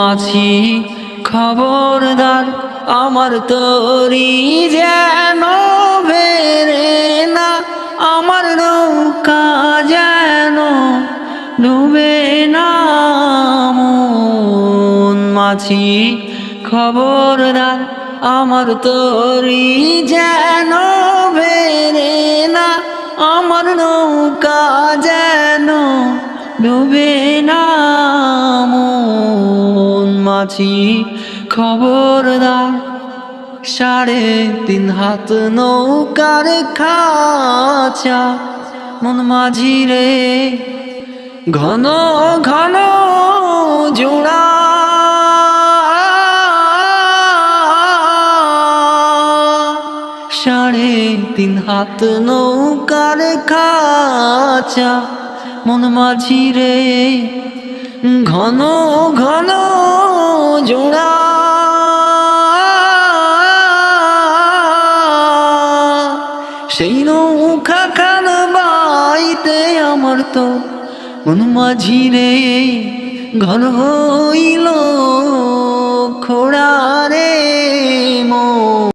মাছি খবরদার আমার তরি যেন বেরে না, আমার নৌকা যেন ডুবে না। মন মাছি খবরদার আমার তরি যেন বেরে না, আমার নৌকা যেন ডুবে না। মন মাছি খবরদার 3.5 হাত নৌকার খাঁচা, মন মাঝি রে ঘন ঘন জোড়া। 3.5 হাত নৌকার খাঁচা, মন মাঝি রে ঘন ঘন জোড়া। সেই নৌকা খান বাইতে আমার তো মন মাঝি রে ঘর হইল খোড়া রে।